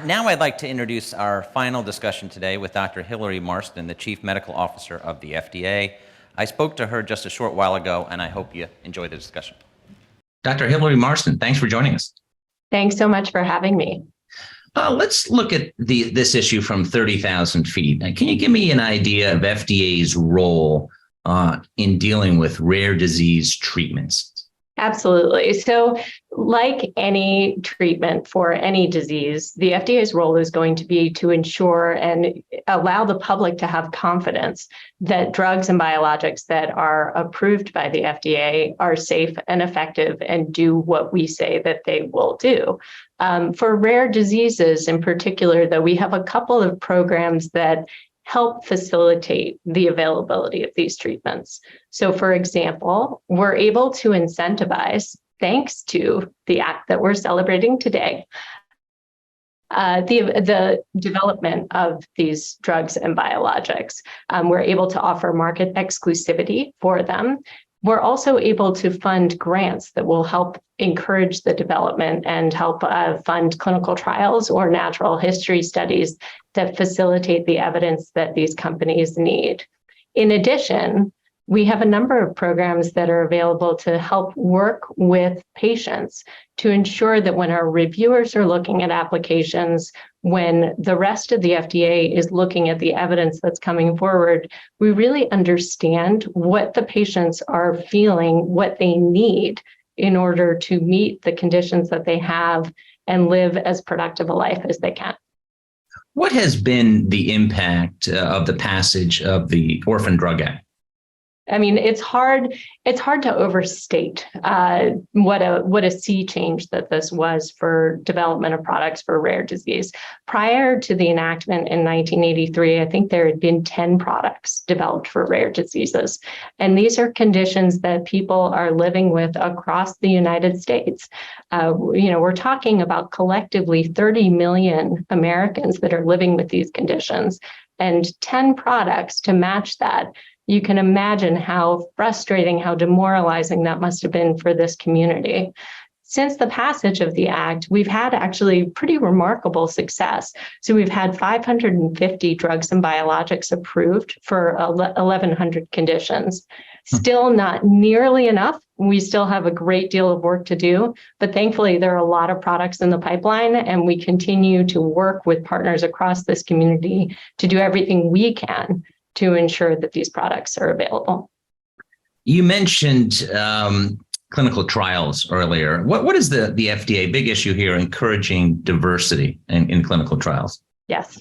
Now I'd like to introduce our final discussion today with Dr. Hilary Marston, the Chief Medical Officer of the FDA. I spoke to her just a short while ago, and I hope you enjoy the discussion. Dr. Hilary Marston, thanks for joining us. Thanks so much for having me. Let's look at this issue from 30,000 feet. Now, can you give me an idea of FDA's role in dealing with rare disease treatments? Absolutely. So, like any treatment for any disease, the FDA's role is going to be to ensure and allow the public to have confidence that drugs and biologics that are approved by the FDA are safe and effective and do what we say that they will do. For rare diseases in particular, though, we have a couple of programs that help facilitate the availability of these treatments. So, for example, we're able to incentivize, thanks to the act that we're celebrating today, the development of these drugs and biologics. We're able to offer market exclusivity for them. We're also able to fund grants that will help encourage the development and help fund clinical trials or natural history studies that facilitate the evidence that these companies need. In addition, we have a number of programs that are available to help work with patients to ensure that when our reviewers are looking at applications, when the rest of the FDA is looking at the evidence that's coming forward, we really understand what the patients are feeling, what they need in order to meet the conditions that they have and live as productive a life as they can. What has been the impact of the passage of the Orphan Drug Act? I mean, it's hard to overstate what a sea change that this was for development of products for rare disease. Prior to the enactment in 1983, I think there had been 10 products developed for rare diseases. And these are conditions that people are living with across the United States. We're talking about collectively 30 million Americans that are living with these conditions, and 10 products to match that. You can imagine how frustrating, how demoralizing that must have been for this community. Since the passage of the act, we've had actually pretty remarkable success. So we've had 550 drugs and biologics approved for 1,100 conditions. Still not nearly enough. We still have a great deal of work to do, but thankfully there are a lot of products in the pipeline, and we continue to work with partners across this community to do everything we can to ensure that these products are available. You mentioned clinical trials earlier. What is the FDA big issue here, encouraging diversity in clinical trials? Yes.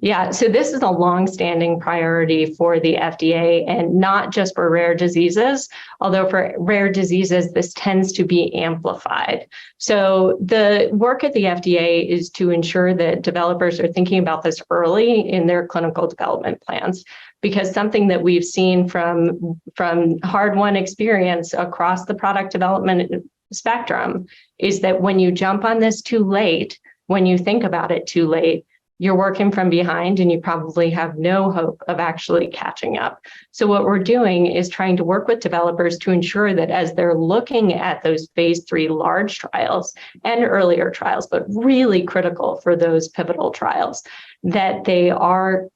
Yeah. So this is a longstanding priority for the FDA, and not just for rare diseases, although for rare diseases, this tends to be amplified. So the work at the FDA is to ensure that developers are thinking about this early in their clinical development plans, because something that we've seen from hard-won experience across the product development spectrum is that when you jump on this too late, when you think about it too late, you're working from behind and you probably have no hope of actually catching up. So what we're doing is trying to work with developers to ensure that as they're looking at those phase 3 large trials and earlier trials, but really critical for those pivotal trials, that they are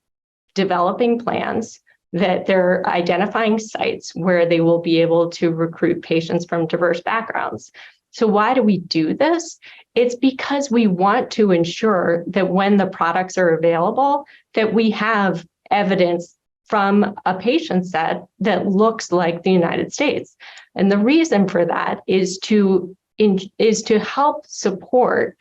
developing plans, that they're identifying sites where they will be able to recruit patients from diverse backgrounds. So why do we do this? It's because we want to ensure that when the products are available, that we have evidence from a patient set that looks like the United States. And the reason for that is to help support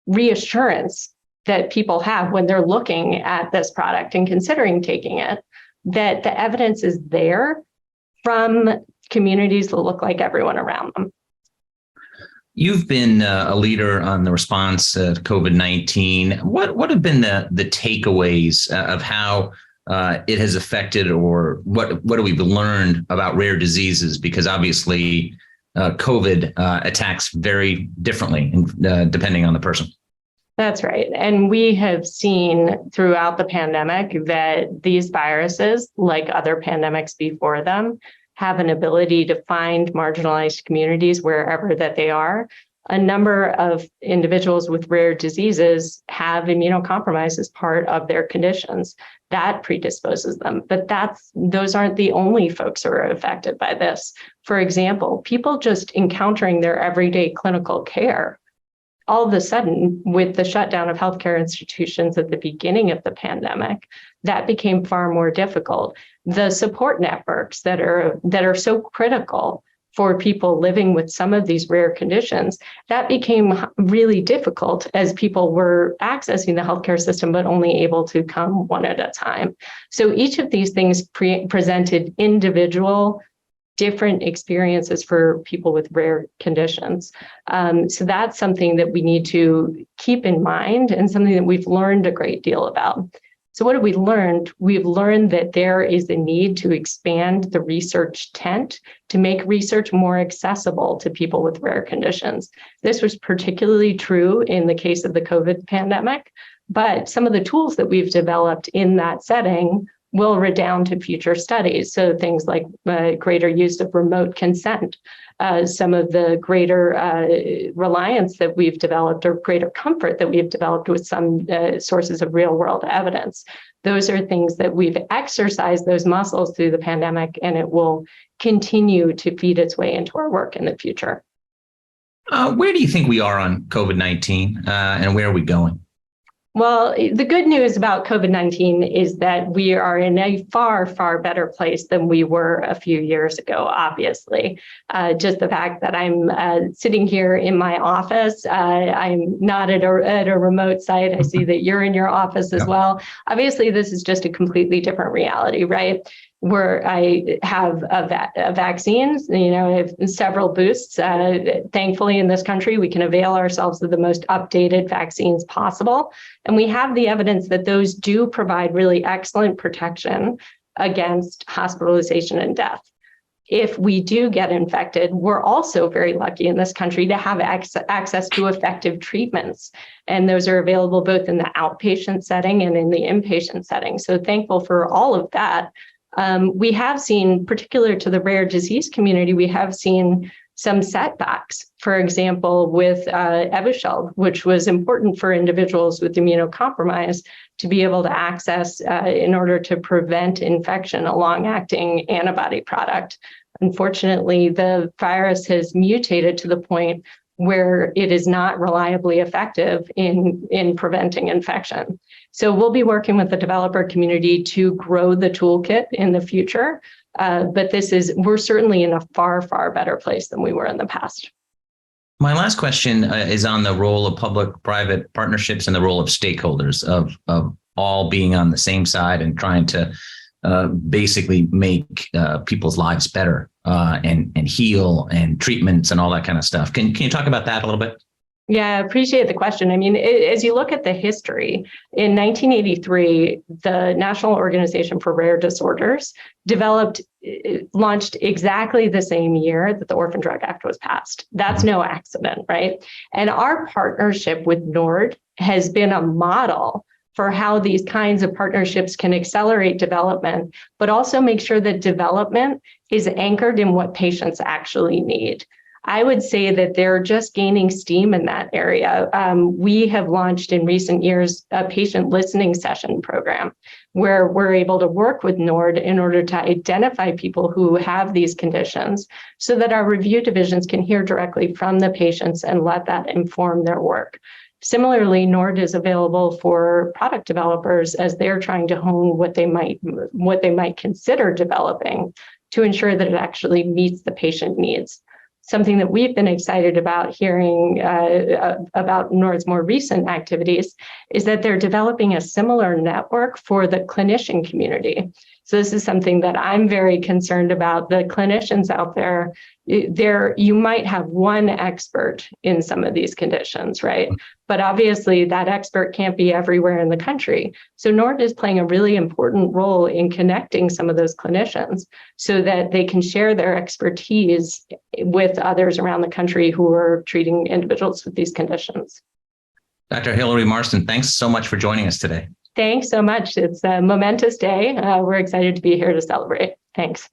reassurance that people have when they're looking at this product and considering taking it, that the evidence is there from communities that look like everyone around them. You've been a leader on the response to COVID-19. What have been the takeaways of how it has affected, or what have we learned about rare diseases? Because obviously COVID attacks very differently depending on the person. That's right. And we have seen throughout the pandemic that these viruses, like other pandemics before them, have an ability to find marginalized communities wherever that they are. A number of individuals with rare diseases have immunocompromise as part of their conditions. That predisposes them, but those aren't the only folks who are affected by this. For example, people just encountering their everyday clinical care. All of a sudden, with the shutdown of healthcare institutions at the beginning of the pandemic, that became far more difficult. The support networks that are so critical for people living with some of these rare conditions, that became really difficult as people were accessing the healthcare system, but only able to come one at a time. So each of these things presented individual different experiences for people with rare conditions. So that's something that we need to keep in mind and something that we've learned a great deal about. So what have we learned? We've learned that there is a need to expand the research tent to make research more accessible to people with rare conditions. This was particularly true in the case of the COVID pandemic, but some of the tools that we've developed in that setting will redound to future studies. So things like greater use of remote consent, some of the greater reliance that we've developed or greater comfort that we've developed with some sources of real world evidence. Those are things that we've exercised those muscles through the pandemic, and it will continue to feed its way into our work in the future. Where do you think we are on COVID-19 and where are we going? Well, the good news about COVID-19 is that we are in a far, far better place than we were a few years ago, obviously. Just the fact that I'm sitting here in my office, I'm not at a remote site. I see that you're in your office as well. Obviously, this is just a completely different reality, right? Where I have vaccines, I have several boosts. Thankfully, in this country, we can avail ourselves of the most updated vaccines possible. And we have the evidence that those do provide really excellent protection against hospitalization and death. If we do get infected, we're also very lucky in this country to have access to effective treatments. And those are available both in the outpatient setting and in the inpatient setting. So thankful for all of that. We have seen, particular to the rare disease community, we have seen some setbacks. For example, with Evusheld, which was important for individuals with immunocompromise to be able to access in order to prevent infection, a long-acting antibody product. Unfortunately, the virus has mutated to the point where it is not reliably effective in preventing infection. So we'll be working with the developer community to grow the toolkit in the future. But we're certainly in a far, far better place than we were in the past. My last question is on the role of public-private partnerships and the role of stakeholders of all being on the same side and trying to basically make people's lives better and heal and treatments and all that kind of stuff. Can you talk about that a little bit? Yeah, I appreciate the question. I mean, as you look at the history, in 1983, the National Organization for Rare Disorders launched exactly the same year that the Orphan Drug Act was passed. That's no accident, right? And our partnership with NORD has been a model for how these kinds of partnerships can accelerate development, but also make sure that development is anchored in what patients actually need. I would say that they're just gaining steam in that area. We have launched in recent years a patient listening session program where we're able to work with NORD in order to identify people who have these conditions so that our review divisions can hear directly from the patients and let that inform their work. Similarly, NORD is available for product developers as they're trying to hone what they might consider developing to ensure that it actually meets the patient needs. Something that we've been excited about hearing about NORD's more recent activities is that they're developing a similar network for the clinician community. So this is something that I'm very concerned about. The clinicians out there, you might have one expert in some of these conditions, right? But obviously that expert can't be everywhere in the country. So NORD is playing a really important role in connecting some of those clinicians so that they can share their expertise with others around the country who are treating individuals with these conditions. Dr. Hilary Marston, thanks so much for joining us today. Thanks so much. It's a momentous day. We're excited to be here to celebrate. Thanks.